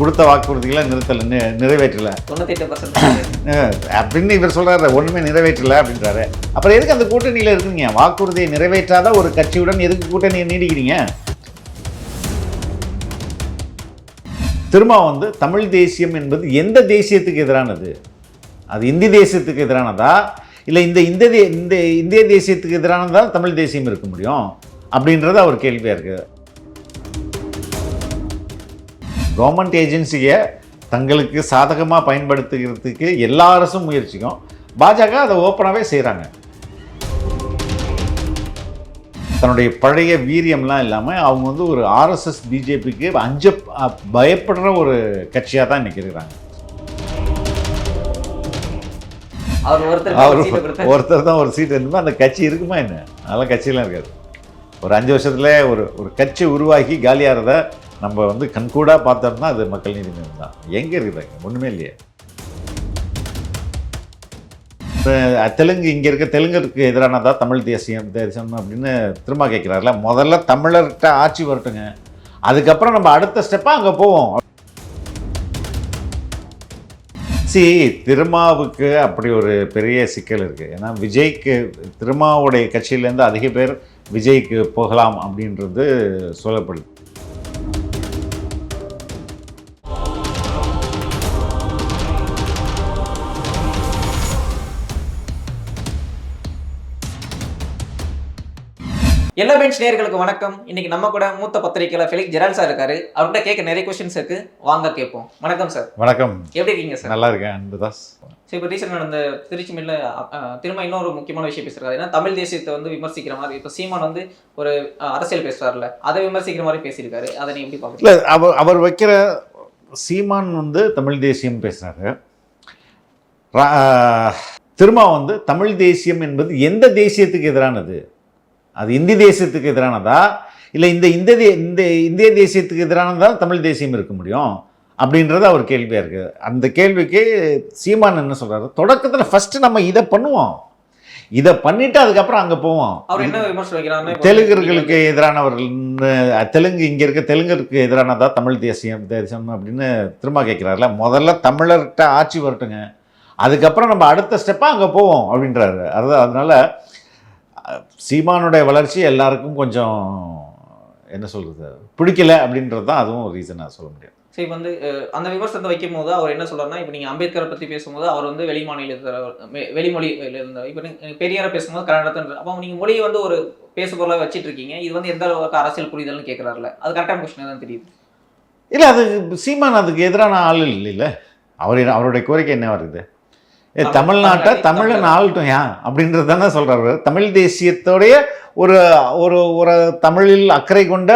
கொடுத்த வாக்குறுதிகளை நிறைவேற்றலை 98% அப்படின்னு இவர் சொல்கிறாரு. ஒன்றுமே நிறைவேற்றலை அப்படின்றாரு. அப்புறம் எதுக்கு அந்த கூட்டணியில் இருக்குங்க? வாக்குறுதியை நிறைவேற்றாத ஒரு கட்சியுடன் எதுக்கு கூட்டணியை நீடிக்கிறீங்க? திரும்ப தமிழ் தேசியம் என்பது எந்த தேசியத்துக்கு எதிரானது? அது இந்தி தேசியத்துக்கு எதிரானதா, இல்லை இந்த இந்திய தேசியத்துக்கு எதிரானதால் தமிழ் தேசியம் இருக்க முடியும் அப்படின்றது அவர் கேள்வியாக இருக்குது. கவர்மெண்ட் ஏஜென்சியை தங்களுக்கு சாதகமாக பயன்படுத்துகிறதுக்கு எல்லா அரசும் முயற்சிக்கும். பாஜக அதை ஓப்பனாகவே செய்கிறாங்க. தன்னுடைய பழைய வீரியம்லாம் இல்லாமல் அவங்க ஒரு ஆர்எஸ்எஸ் பிஜேபிக்கு பயப்படுற ஒரு கட்சியாக தான் இன்றைக்கி இருக்கிறாங்க. ஒருத்தர் தான் ஒரு சீட் இருந்துமே அந்த கட்சி இருக்குமா என்ன? அதெல்லாம் கட்சியெலாம் இருக்காது. ஒரு 5 வருஷத்துல ஒரு கட்சி உருவாக்கி காலியாகிறத நம்ம கண்கூடாக பார்த்தோம்னா அது மக்கள் நீதி மய்யம் தான். எங்கே இருக்குதாங்க? ஒன்றுமே இல்லையே. இப்போ தெலுங்கு இங்கே இருக்க தெலுங்குக்கு எதிரானதா தமிழ் தேசியம் அப்படின்னு திரும்ப கேட்குறாருல. முதல்ல தமிழர்கிட்ட ஆட்சி வரட்டுங்க, அதுக்கப்புறம் நம்ம அடுத்த ஸ்டெப்பாக அங்கே போவோம். திருமாவுக்கு அப்படி ஒரு பெரிய சிக்கல் இருக்குது. ஏன்னா விஜய்க்கு திருமாவுடைய கட்சியிலேருந்து அதிக பேர் விஜய்க்கு போகலாம் அப்படின்றது சொல்லப்படுது. எல்லா பெஞ்ச் நேயர்களுக்கு வணக்கம். இன்னைக்கு நம்ம கூட மூத்த பத்திரிகையாளர் ஃபெலிக்ஸ் ஜெரால்ட் சார் இருக்காரு. அவர்கிட்ட கேட்க நிறைய கொஸ்டின்ஸ் இருக்கு, வாங்க கேட்போம். வணக்கம் சார். வணக்கம். எப்படி இருக்கீங்க சார்? நல்லா இருக்கேன் அன்புதாஸ். சரி, இப்போ ரீசெண்ட் நடந்த திருச்சி மில்ல திரும்ப இன்னொரு முக்கியமான விஷயம் பேசுறாரு. ஏன்னா தமிழ் தேசியத்தை விமர்சிக்கிற மாதிரி இப்போ சீமான் ஒரு அரசியல் பேசுறாருல, அதை விமர்சிக்கிற மாதிரி பேசியிருக்காரு. அதை நீ எப்படி பார்க்குறீங்க? இல்லை, அவர் வைக்கிற சீமான் தமிழ் தேசியம் பேசுறாரு. திரும்ப தமிழ் தேசியம் என்பது எந்த தேசியத்துக்கு எதிரானது? அது இந்தி தேசியத்துக்கு எதிரானதா, இல்லை இந்த இந்திய தேசியத்துக்கு எதிரானதால் தமிழ் தேசியம் இருக்க முடியும் அப்படின்றது அவர் கேள்வியாக இருக்குது. அந்த கேள்விக்கு சீமான் என்ன சொல்கிறாரு? தொடக்கத்தில் ஃபஸ்ட்டு நம்ம இதை பண்ணுவோம், இதை பண்ணிவிட்டு அதுக்கப்புறம் அங்கே போவோம். அவர் என்ன விமர்சனம் வைக்கிறாங்க? தெலுங்கர்களுக்கு எதிரானவர்கள், தெலுங்கு இங்கே இருக்க தெலுங்கருக்கு எதிரானதா தமிழ் தேசியம் அப்படின்னு திரும்ப கேட்குறாருல. முதல்ல தமிழர்கிட்ட ஆட்சி வரட்டுங்க, அதுக்கப்புறம் நம்ம அடுத்த ஸ்டெப்பாக அங்கே போவோம் அப்படின்றாரு. அதனால் சீமானுடைய வளர்ச்சி எல்லாருக்கும் கொஞ்சம் என்ன சொல்கிறது பிடிக்கல அப்படின்றது தான் அதுவும் ஒரு ரீசனாக சொல்ல முடியும். சரி, இப்போ அந்த விமர்சனத்தை வைக்கும் போது அவர் என்ன சொல்கிறாருன்னா, இப்போ நீங்கள் அம்பேத்கரை பற்றி பேசும்போது அவர் வெளி வெளிமொழியில் இருந்த, இப்போ பெரியாரை பேசும்போது கன்னடத்தை, அப்போ நீங்கள் மொழியை ஒரு பேசுபொருளாக வச்சுட்டு இருக்கீங்க. இது எந்த அளவுக்கு அரசியல் புரிதல்னு கேட்குறாருல, அது கரெக்டான கொஸ்டின் தான் தெரியுது. இல்லை, அது சீமான் அதுக்கு எதிரான ஆள் இல்லைல்ல. அவருடைய கோரிக்கை என்ன வருது? தமிழ்நாட்டை தமிழன் ஆளட்டும் ஏன் அப்படின்றது தானே சொல்கிறாரு. தமிழ் தேசியத்தோடைய ஒரு ஒரு ஒரு தமிழில் அக்கறை கொண்ட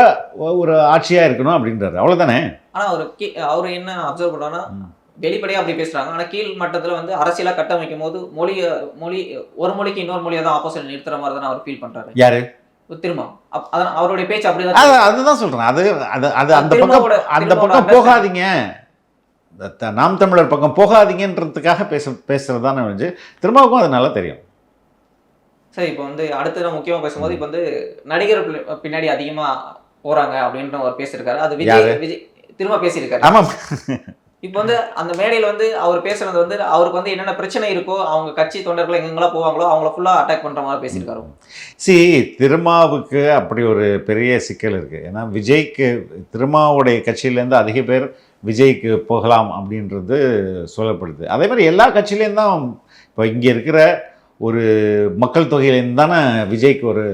ஒரு ஆட்சியாக இருக்கணும் அப்படின்றாரு, அவ்வளோதானே. ஆனால் அவர் என்ன அப்சர்வ் பண்ணுறாங்கன்னா, வெளிப்படையாக அப்படி பேசுகிறாங்க. ஆனால் கீழ் மட்டத்தில் அரசியலாக கட்டமைக்கும் போது மொழி ஒரு மொழிக்கு இன்னொரு மொழியை தான் ஆப்போசிட் நிறுத்துற மாதிரி தான் அவர் ஃபீல் பண்ணுறாரு. யாரு? திரும்ப அதான் அவருடைய பேச்சு அப்படிதான். அதுதான் சொல்கிறேன். அது அந்த பக்கம் போகாதீங்க, நாம் தமிழர் பக்கம் போகாதீங்கன்றதுக்காக பேசுறது தானே வந்து திரும்பவும் அது நல்லா தெரியும். சரி, இப்போ அடுத்து நான் முக்கியமாக பேசும்போது இப்போ நடிகர் பின்னாடி அதிகமாக போகிறாங்க அப்படின்ற ஒரு பேசியிருக்காரு. அது விஜய் திரும்ப பேசியிருக்காரு. ஆமாம். இப்போ அந்த மேடையில் அவர் பேசுறது அவருக்கு என்னென்ன பிரச்சனை இருக்கோ, அவங்க கட்சி தொண்டர்கள் எங்கெங்கெல்லாம் போவாங்களோ அவங்கள ஃபுல்லாக அட்டாக் பண்ணுற மாதிரி பேசியிருக்காரு. திருமாவுக்கு அப்படி ஒரு பெரிய சிக்கல் இருக்குது. ஏன்னா விஜய்க்கு திருமாவுடைய கட்சியிலேருந்து அதிக பேர் விஜய்க்கு போகலாம் அப்படின்றது சொல்லப்படுது. அதே மாதிரி எல்லா கட்சியிலேருந்து தான் இப்போ இங்கே இருக்கிற ஒரு மக்கள் தொகையிலேருந்து தானே விஜய்க்கு ஒரு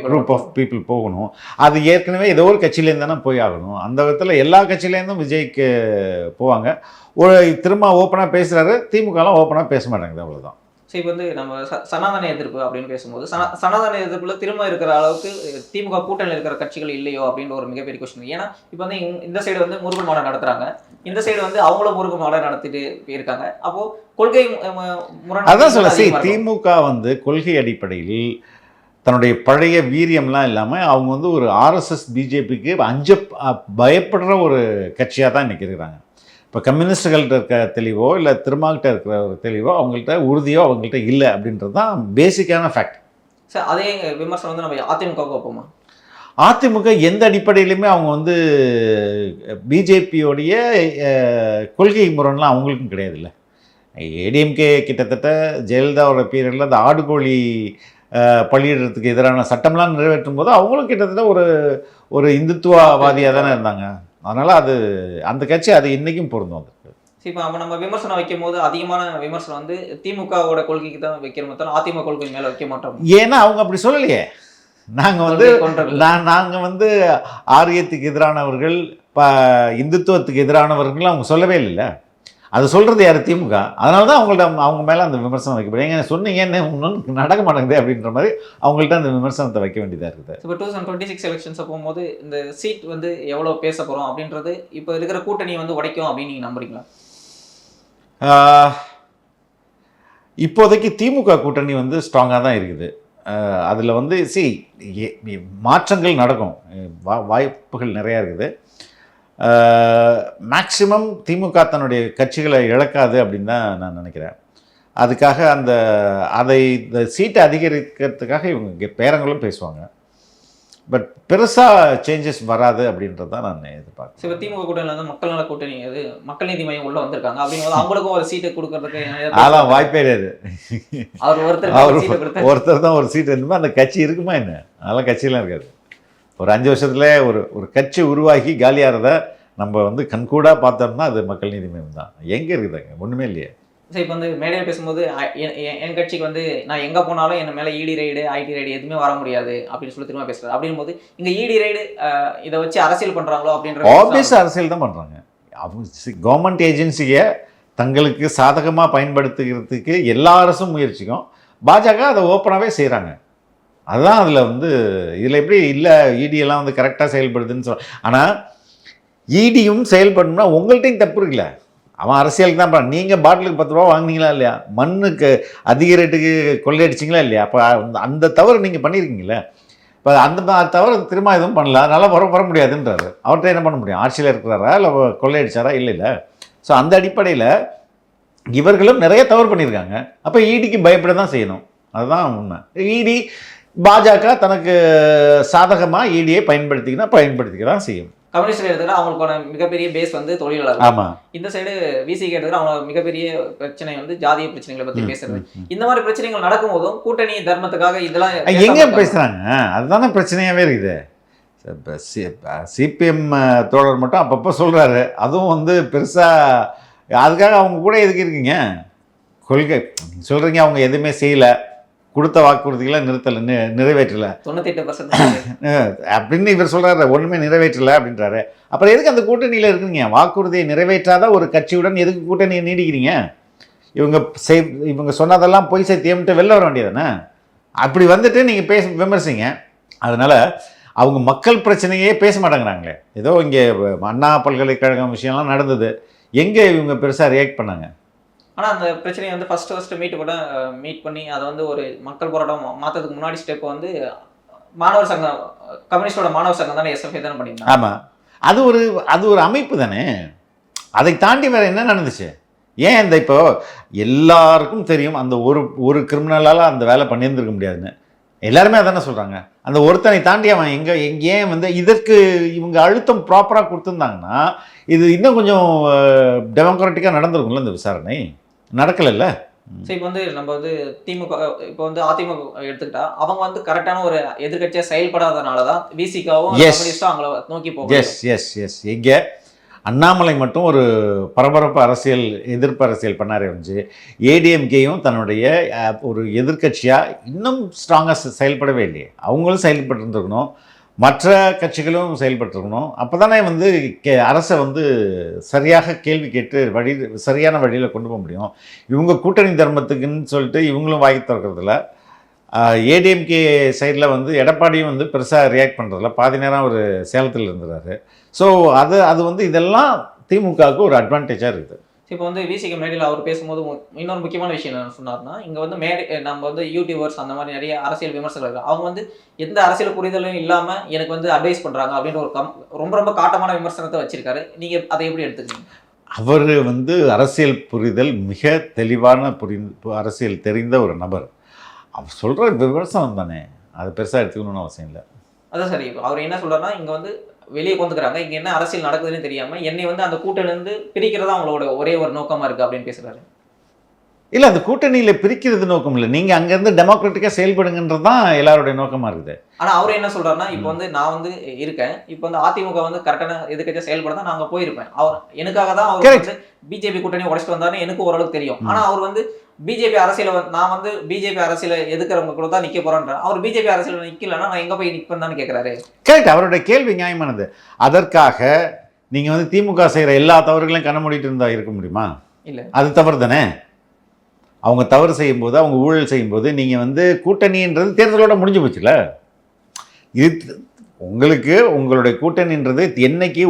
குரூப் ஆஃப் பீப்புள் போகணும். அது ஏற்கனவே ஏதோ ஒரு கட்சியிலேருந்து தானே போய் ஆகணும். அந்த விதத்தில் எல்லா கட்சியிலேருந்தும் விஜய்க்கு போவாங்க. திரும்ப ஓப்பனாக பேசுகிறாரு, திமுகலாம் ஓப்பனாக பேச மாட்டாங்க, அவ்வளோதான். சரி, இப்போ நம்ம சனாதன எதிர்ப்பு அப்படின்னு பேசும்போது சனாதன எதிர்ப்புல திரும்ப இருக்கிற அளவுக்கு திமுக கூட்டணியில் இருக்கிற கட்சிகள் இல்லையோ அப்படின்ற ஒரு மிகப்பெரிய கொஸ்டின். ஏன்னா இப்போ இந்த சைடு முருகன் மாநாடு நடத்துறாங்க, இந்த சைடு அவங்களும் முருகன் மாநாடு நடத்திட்டு போயிருக்காங்க. அப்போ கொள்கை அதான் சொல்ல. திமுக கொள்கை அடிப்படையில் தன்னுடைய பழைய வீரியம்லாம் இல்லாமல் அவங்க ஒரு ஆர்எஸ்எஸ் பிஜேபிக்கு பயப்படுற ஒரு கட்சியாக தான் இன்றைக்கி இருக்கிறாங்க. இப்போ கம்யூனிஸ்டுகள்கிட்ட இருக்க தெளிவோ இல்லை திருமாக்கிட்ட இருக்கிற ஒரு தெளிவோ அவங்கள்ட்ட உறுதியோ அவங்கள்ட்ட இல்லை அப்படின்றது தான் பேசிக்கான ஃபேக்ட். சார், அதே விமர்சனம் நம்ம அதிமுக வைப்போமா? அதிமுக எந்த அடிப்படையிலுமே அவங்க வந்து பிஜேபியோடைய கொள்கை முரண்லாம் அவங்களுக்கும் கிடையாதுல்ல. ஏடிஎம்கே கிட்டத்தட்ட ஜெயலலிதாவோட பீரியடில் அந்த ஆடுகோழி பள்ளியிடறதுக்கு எதிரான சட்டம்லாம் நிறைவேற்றும் போது அவங்களும் கிட்டத்தட்ட ஒரு ஒரு இந்துத்துவவாதியாக தானே இருந்தாங்க. அதனால் அது அந்த கட்சி அது இன்றைக்கும் பொருந்தும் அது. இப்போ நம்ம விமர்சனம் வைக்கும் போது அதிகமான விமர்சனம் வந்து திமுகவோட கொள்கைக்கு தான் வைக்கிறோம், தவிர அதிமுக கொள்கை மேலே வைக்க மாட்டோம். ஏன்னா அவங்க அப்படி சொல்லலையே. நாங்கள் வந்து நாங்கள் வந்து ஆரியத்துக்கு எதிரானவர்கள் இந்துத்துவத்துக்கு எதிரானவர்கள் அவங்க சொல்லவே இல்லைல்ல. அது சொல்கிறது யார்? திமுக. அதனால தான் அவங்க மேலே அந்த விமர்சனம் வைக்கப்படும். எங்க சொன்னீங்கன்னு ஒன்றும் நடக்க மாட்டேங்குது அப்படின்ற மாதிரி அவங்கள்ட்ட அந்த விமர்சனத்தை வைக்க வேண்டியதாக இருக்குது. இப்போ 2026 எலெக்ஷன்ஸை போகும்போது இந்த சீட் வந்து எவ்வளோ பேச போகிறோம் அப்படின்றது இப்போ இருக்கிற கூட்டணி வந்து உடைக்கும் அப்படின்னு நீங்கள் நம்புறீங்களா? இப்போதைக்கு திமுக கூட்டணி வந்து ஸ்ட்ராங்காக தான் இருக்குது. அதில் வந்து மாற்றங்கள் நடக்கும், வாய்ப்புகள் நிறையா இருக்குது. மேக்சிமம் திமுக தன்னுடைய கட்சிகளை இழக்காது அப்படின்னு தான் நான் நினைக்கிறேன். அதுக்காக அதை இந்த சீட்டை அதிகரிக்கிறதுக்காக இவங்க பேரங்களும் பேசுவாங்க. பட் பெருசாக சேஞ்சஸ் வராது அப்படின்றது தான் நான் எதிர்பார்க்குறேன். இப்போ திமுக கூட்டணியில் வந்து மக்கள் நல கூட்டணி அது மக்கள் நீதி மையம் உள்ளே வந்திருக்காங்க அப்படிங்கும்போது அவங்களுக்கும் ஒரு சீட்டை கொடுக்கறதுக்கு அதெல்லாம் வாய்ப்பே கிடையாது. அவர் ஒருத்தர் தான் ஒரு சீட் இருந்துமா அந்த கட்சி இருக்குமா என்ன? அதெல்லாம் கட்சியெலாம் இருக்காது. ஒரு 5 வருஷத்துல ஒரு கட்சி உருவாகி காலியாகிறத நம்ம வந்து கண்கூடாக பார்த்தோம்னா அது மக்கள் நீதி மையம் தான். எங்கே இருக்குதாங்க? ஒன்றுமே இல்லையே. சரி, இப்போ வந்து மேடையில் பேசும்போது என் கட்சிக்கு வந்து நான் எங்கே போனாலும் என் மேலே இடி ரைடு ஐடி ரைடு எதுவுமே வர முடியாது அப்படின்னு சொல்லி திரும்ப பேசுகிறாரு. அப்படின் போது இங்கே இடி ரைடு இதை வச்சு அரசியல் பண்ணுறாங்களோ அப்படின்ற ஆப்வியஸ் அரசியல் தான் பண்ணுறாங்க. அவங்க கவர்மெண்ட் ஏஜென்சியை தங்களுக்கு சாதகமாக பயன்படுத்துகிறதுக்கு எல்லா அரசும் முயற்சிக்கும். பாஜக அதை ஓப்பனாகவே செய்கிறாங்க. அதுதான் அதில் வந்து இதில் எப்படி இல்லை இடியெல்லாம் வந்து கரெக்டாக செயல்படுதுன்னு ஆனால் இடியும் செயல்படணும்னா உங்கள்கிட்டையும் தப்பு இருக்குல்ல. அவன் அரசியலுக்கு தான் பண்ணுறான். நீங்கள் பாட்டிலுக்கு 10 ரூபா வாங்கினீங்களா இல்லையா? மண்ணுக்கு அதிக ரேட்டுக்கு கொள்ளையடிச்சிங்களா இல்லையா? அப்போ அந்த தவறு நீங்கள் பண்ணியிருக்கீங்களே. இப்போ அந்த தவறு திரும்ப எதுவும் பண்ணல, அதனால் வர முடியாதுன்றாரு. அவர்கிட்ட என்ன பண்ண முடியும்? ஆட்சியில் இருக்கிறாரா இல்லை கொள்ளையடிச்சாரா? இல்லை. ஸோ அந்த அடிப்படையில் இவர்களும் நிறைய தவறு பண்ணியிருக்காங்க. அப்போ இடிக்கு பயப்பட தான் செய்யணும். அதுதான் உண்மை. இடி பாஜக தனக்கு சாதகமாக இடியை பயன்படுத்திக்க தான் செய்யும். கம்யூனிஸ்ட் எடுத்துக்கிட்டா அவங்களுக்கான மிகப்பெரிய பேஸ் வந்து தொழிலாளர். ஆமாம். இந்த சைடு விசிக்கு எடுத்துக்கிட்டா அவங்க மிகப்பெரிய பிரச்சனை வந்து ஜாதிய பிரச்சனைகளை பற்றி பேசுறது. இந்த மாதிரி பிரச்சனைகள் நடக்கும்போதும் கூட்டணி தர்மத்துக்காக இதெல்லாம் எங்கே பேசுகிறாங்க? அதுதானே பிரச்சனையாகவே இருக்குது. சிபிஎம் தோழர் மட்டும் அப்பப்போ சொல்கிறாரு. அதுவும் வந்து பெருசாக அதுக்காக அவங்க கூட எதுக்கு இருக்கீங்க? கொள்கை சொல்கிறீங்க அவங்க எதுவுமே செய்யலை, கொடுத்த வாக்குறுதிகளை நிறைவேற்றலை 98% அப்படின்னு இவர் சொல்கிறாரு. ஒன்றுமே நிறைவேற்றலை அப்படின்றாரு. அப்புறம் எதுக்கு அந்த கூட்டணியில் இருக்குறீங்க? வாக்குறுதியை நிறைவேற்றாத ஒரு கட்சியுடன் எதுக்கு கூட்டணியை நீடிக்கிறீங்க? இவங்க சொன்னதெல்லாம் பொய் சத்தியம்ட்டு வெளில வர வேண்டியதானே? அப்படி வந்துட்டு நீங்கள் விமர்சிங்க. அதனால் அவங்க மக்கள் பிரச்சனையே பேச மாட்டேங்கிறாங்களே. ஏதோ இங்கே அண்ணா பல்கலைக்கழகம் விஷயம்லாம் நடந்தது, எங்கே இவங்க பெருசாக ரியாக்ட் பண்ணாங்க? ஆனால் அந்த பிரச்சனையை வந்து ஃபஸ்ட்டு மீட் பண்ணி அதை வந்து ஒரு மக்கள் போராட்டம் மாற்றதுக்கு முன்னாடி ஸ்டெப் வந்து மாணவர் சங்கம், கம்யூனிஸ்டோட மாணவர் சங்கம் தானே எஸ்எஃப்ஐ தானே பண்ணியிருந்தாங்க. ஆமாம், அது ஒரு அமைப்பு தானே. அதை தாண்டி வேறு என்ன நடந்துச்சு? ஏன் இப்போ எல்லாருக்கும் தெரியும் அந்த ஒரு கிரிமினலால் அந்த வேலை பண்ணியிருந்துருக்க முடியாதுன்னு எல்லாருமே அதானே சொல்கிறாங்க. அந்த ஒருத்தனை தாண்டி அவன் ஏன் வந்து இதற்கு இவங்க அழுத்தம் ப்ராப்பராக கொடுத்துருந்தாங்கன்னா இது இன்னும் கொஞ்சம் டெமோக்ராட்டிக்காக நடந்திருக்கும்ல. இந்த விசாரணை நடக்கலைல்ல. சரி, இப்போ வந்து நம்ம வந்து திமுக இப்போ வந்து அதிமுக எடுத்துக்கிட்டா அவங்க வந்து கரெக்டான ஒரு எதிர்கட்சியாக செயல்படாதனால தான் விசிகாவும் அவங்கள நோக்கி போகும். எஸ் இங்கே அண்ணாமலை மட்டும் ஒரு பரபரப்பு எதிர்ப்பு அரசியல் பண்ணாரே வந்து ஏடிஎம்கேயும் தன்னுடைய ஒரு எதிர்கட்சியாக இன்னும் ஸ்ட்ராங்காக செயல்படவே இல்லையே. அவங்களும் செயல்பட்டுருக்கணும், மற்ற கட்சிகளும் செயல்பட்டுருக்கணும். அப்போ தானே வந்து அரசை வந்து சரியாக கேள்வி கேட்டு சரியான வழியில் கொண்டு போக முடியும். இவங்க கூட்டணி தர்மத்துக்குன்னு சொல்லிட்டு இவங்களும் வாங்கி திறக்கிறதில்ல. ஏடிஎம்கே சைடில் வந்து எடப்பாடியும் வந்து பெருசாக ரியாக்ட் பண்ணுறதில்ல. பாதி நேரம் அவர் சேலத்தில் இருந்துறாரு. ஸோ அது வந்து இதெல்லாம் திமுகவுக்கு ஒரு அட்வான்டேஜாக இருக்குது. இப்போ வந்து விசிக்கு மேடையில் அவர் பேசும்போது இன்னொரு முக்கியமான விஷயம் என்ன சொன்னார்னா, இங்கே வந்து நம்ம வந்து யூடியூபர்ஸ் அந்த மாதிரி நிறைய அரசியல் விமர்சகர்கள் அவங்க வந்து எந்த அரசியல் புரிதலும் இல்லாமல் எனக்கு வந்து அட்வைஸ் பண்ணுறாங்க அப்படின்ற ஒரு ரொம்ப காட்டமான விமர்சனத்தை வச்சிருக்காரு. நீங்கள் அதை எப்படி எடுத்துக்கீங்க? அவர் வந்து அரசியல் புரிதல் மிக தெளிவான அரசியல் தெரிந்த ஒரு நபர். அவர் சொல்கிற விமர்சனம் தானே, அது பெருசாக எடுத்துக்கணும்னு அவசியம் இல்லை. அதான் சரி. அவர் என்ன சொல்றாருன்னா, இங்க வந்து வெளிய கொண்டுக்குறாங்க. இங்க என்ன அரசியல் நடக்குதுன்னு தெரியாம, என்னை வந்து அந்த கூட்டணிலருந்து பிரிக்கிறது அவங்களோட ஒரே ஒரு நோக்கமா இருக்கு அப்படின்னு பேசுறாரு. இல்ல அந்த கூட்டணியில பிரிக்கிறது நோக்கம் இல்ல. நீங்க அங்கருந்து டெமோக்ராட்டிக்கா செயல்படுங்கன்றது தான் எல்லாருடைய நோக்கமா இருக்குது. ஆனா அவரு என்ன சொல்றாருன்னா, இப்ப வந்து நான் வந்து இருக்கேன். இப்ப வந்து அதிமுக வந்து கரெக்ட்டான எதிர்க்கட்சியா செயல்பட நான் அங்க போயிருப்பேன். அவர் எனக்காக தான் அவர் கரெக்ட். வந்து பிஜேபி கூட்டணிய உடைச்சிட்டு வந்தாருன்னு எனக்கு ஓரளவுக்கு தெரியும். ம். ஆனா அவர் வந்து பிஜேபி அரசியல நான் வந்து பிஜேபி அரசியல எதிர்க்கிறவங்க கூட தான் நிக்க போறேன்றார். அவர் பிஜேபி அரசியல்ல நிக்கலன்னா நான் எங்க போய் நிப்பேன்னு தானே கேட்கிறாரு. கரெக்ட். அவருடைய கேள்வி நியாயமானது. அதற்காக நீங்க வந்து திமுக செய்யற எல்லா தவறுகளையும் கண்ண மூடிட்டு இருந்தா இருக்க முடியுமா? இல்ல. அது தவறு தானே. அவங்க தவறு செய்யும்போது, அவங்க ஊழல் செய்யும்போது, நீங்க வந்து கூட்டணின்றது தேர்தலோட முடிஞ்சு போச்சுல்ல. இது உங்களுக்கு உங்களுடைய கூட்டணின்றது என்னைக்கு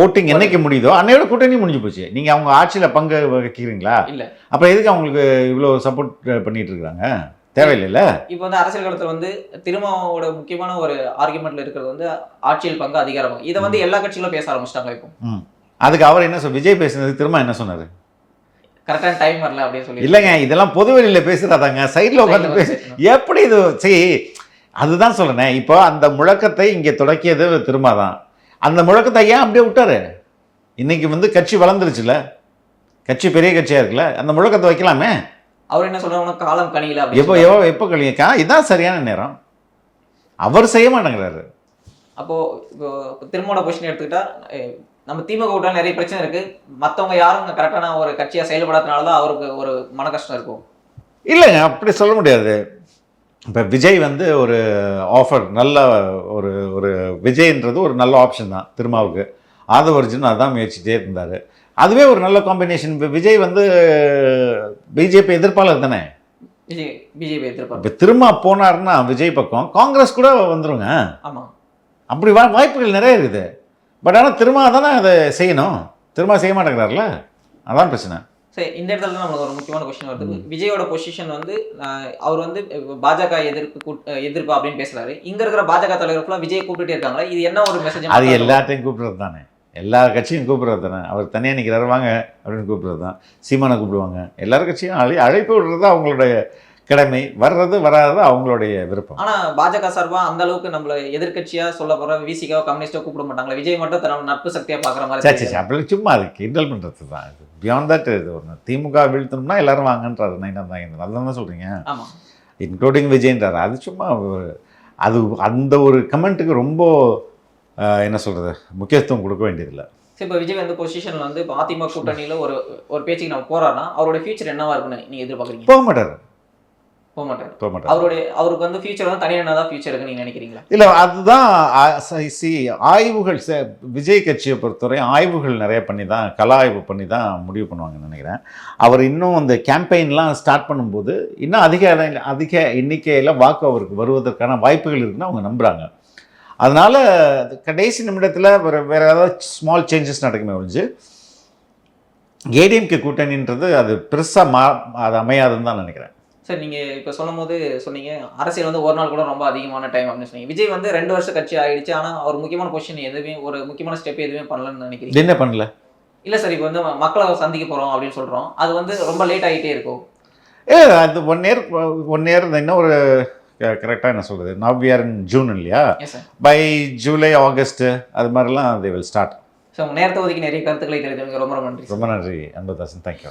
ஓட்டிங் என்னைக்கு முடியுதோ அன்னையோட கூட்டணி முடிஞ்சு போச்சு. நீங்க அவங்க ஆட்சியில பங்கு வகிக்கிறீங்களா? இல்ல. அப்ப எதுக்கு அவங்களுக்கு இவ்வளோ சப்போர்ட் பண்ணிட்டு இருக்காங்க? தேவையில்லைல்ல. இப்ப வந்து அரசியல் களத்துல வந்து திருமாவோட முக்கியமான ஒரு ஆர்குமெண்ட்ல இருக்கிறது வந்து ஆட்சியில் பங்கு, அதிகாரம். இத வந்து எல்லா கட்சிகளும் பேச ஆரம்பிச்சிட்டாங்க இப்போ. அதுக்கு அவர் என்ன விஜய் பேசுனது திரும்ப என்ன சொன்னாரு? கரெக்டான டைம் வரல அப்படின்னு சொல்லி. இல்லைங்க, இதெல்லாம் பொதுவெளியில பேசுறாதாங்க. சைடில் உட்காந்து பேசு. எப்படி இது சரி, அதுதான் சொல்றேன். இப்போ அந்த முழக்கத்தை இங்கே தொடக்கியது திரும்ப தான். அந்த முழக்கத்தை ஏன் அப்படியே விட்டாரு? இன்னைக்கு வந்து கட்சி வளர்ந்துருச்சுல, கட்சி பெரிய கட்சியா இருக்குல்ல, அந்த முழக்கத்தை வைக்கலாமே. அவர் என்ன சொல்றாங்கன்னா காலம் கனியில எப்போ கழிக்கா? இதான் சரியான நேரம். அவர் செய்ய மாட்டேங்கிறாரு. அப்போ இப்போ திருமண பொசிஷன் எடுத்துக்கிட்டா நம்ம திமுக கூட்டணியில் நிறைய பிரச்சனை இருக்கு. மற்றவங்க யாரும் கரெக்டான ஒரு கட்சியா செயல்படாதனால தான் அவருக்கு ஒரு மன கஷ்டம் இருக்கும். இல்லைங்க, அப்படி சொல்ல முடியாது. இப்போ விஜய் வந்து ஒரு ஆஃபர் நல்ல ஒரு ஒரு விஜய்ன்றது ஒரு நல்ல ஆப்ஷன் தான் திருமாவுக்கு. ஆதவர்ஜுன் அதான் முயற்சிட்டே இருந்தார். அதுவே ஒரு நல்ல காம்பினேஷன். இப்போ விஜய் வந்து பிஜேபி எதிர்ப்பாளர் தானே. பிஜேபி எதிர்ப்பாளர். இப்போ திருமா போனாருன்னா விஜய் பக்கம் காங்கிரஸ் கூட வந்துருங்க. ஆமாம், அப்படி வாய்ப்புகள் நிறைய இருக்குது. பட் ஆனால் திருமா தானே அதை செய்யணும். திருமா செய்ய மாட்டேங்கிறாருல, அதான் பிரச்சனை. சரி, இந்த இடத்துல தான் நம்மளுக்கு ஒரு முக்கியமான கொஸ்டின் வருது. விஜயோட பொசிஷன் வந்து அவர் வந்து பாஜக எதிர்ப்பு அப்படின்னு பேசுறாரு. இங்க இருக்கிற பாஜக தலைவர்கள் விஜய் கூப்பிட்டுட்டே இருக்காங்க. இது என்ன ஒரு மெசேஜ்? அது எல்லாத்தையும் கூப்பிடுறது தானே, எல்லா கட்சியும் கூப்பிடுறது தானே. அவர் தனியாக நிற்கிறாரு வாங்க அப்படின்னு கூப்பிடுறது தான். சீமானை கூப்பிடுவாங்க. எல்லா கட்சியும் அழைப்பு விடுறது அவங்களுடைய கடமை, வர்றது வராது அவங்களுடைய விருப்பம். ஆனா பாஜக சார்பா அந்த அளவுக்கு நம்மள எதிர்கட்சியா சொல்ல போற விசிகோ கம்யூனிஸ்டோ கூப்பிட மாட்டாங்களா? விஜய் மட்டும் தன்னோட நட்பு சக்தியா பாக்குற மாதிரி. சரி அப்படி சும்மா அதுக்கு கிண்டல் பண்றது தான். இது பியாண்ட் தட். இது ஒன்று திமுக வீழ்த்தணும்னா எல்லாரும் வாங்கன்றாரு. அதுதான் தான் சொல்றீங்க. ஆமா, இன்க்ளூடிங் விஜய்ன்றாரு. அது சும்மா அது அந்த ஒரு கமெண்ட்டுக்கு ரொம்ப என்ன சொல்றது, முக்கியத்துவம் கொடுக்க வேண்டியதில்லை. சரி, இப்போ விஜய் வந்து பொசிஷன்ல வந்து இப்போ அதிமுக கூட்டணியில ஒரு பேச்சுக்கு நம்ம போறாருன்னா அவரோட ஃபியூச்சர் என்னவா இருக்குன்னு நீங்க எதிர்பார்க்குறீங்க? போக மாட்டார். அவருக்கு வந்து ஃபியூச்சர் வந்து தனியாக என்னதான் ஃபியூச்சர் இருக்குன்னு நீங்க நினைக்கிறீங்களா? இல்லை, அதுதான் ஆய்வுகள் விஜய் கட்சியை பொறுத்தவரை ஆய்வுகள் நிறைய பண்ணி தான், கல ஆய்வு பண்ணி தான் முடிவு பண்ணுவாங்கன்னு நினைக்கிறேன். அவர் இன்னும் அந்த கேம்பெயின்லாம் ஸ்டார்ட் பண்ணும்போது இன்னும் அதிக எண்ணிக்கையில் வாக்கு அவருக்கு வருவதற்கான வாய்ப்புகள் இருக்குன்னு அவங்க நம்புகிறாங்க. அதனால் கடைசி நிமிடத்தில் வேறு ஏதாவது ஸ்மால் சேஞ்சஸ் நடக்குமே ஒழிஞ்சு ஏடிஎம்கே கூட்டணின்றது அது பெருசாக அது அமையாதுன்னு தான் நினைக்கிறேன். சார், நீங்கள் இப்போ சொன்னீங்க அரசியல் வந்து ஒரு நாள் கூட ரொம்ப அதிகமான டைம் அப்படின்னு சொன்னீங்க. விஜய் வந்து 2 வருஷம் கட்சி ஆகிடுச்சு. ஆனால் அவர் முக்கியமான பொசிஷன் எதுவுமே, ஒரு முக்கியமான ஸ்டெப் எதுவுமே பண்ணலன்னு நினைக்கிறீங்க? என்ன பண்ணல? இல்லை சார், இப்போ வந்து மக்களை சந்திக்க போகிறோம் அப்படின்னு சொல்கிறோம். அது வந்து ரொம்ப லேட் ஆகிட்டே இருக்கும். அது ஒன் இயர் இன்னும் ஒரு கரெக்டாக என்ன சொல்கிறது, now we are in June இல்லையா? பை ஜூலை ஆகஸ்ட் அது மாதிரிலாம் தே வில் ஸ்டார்ட். ஸோ உங்கள் நேரத்தை ஒதுக்கி நிறைய கருத்துக்களை தெரிவித்தவங்க ரொம்ப ரொம்ப நன்றி. ரொம்ப நன்றி அன்பதாசன். தேங்க்யூ.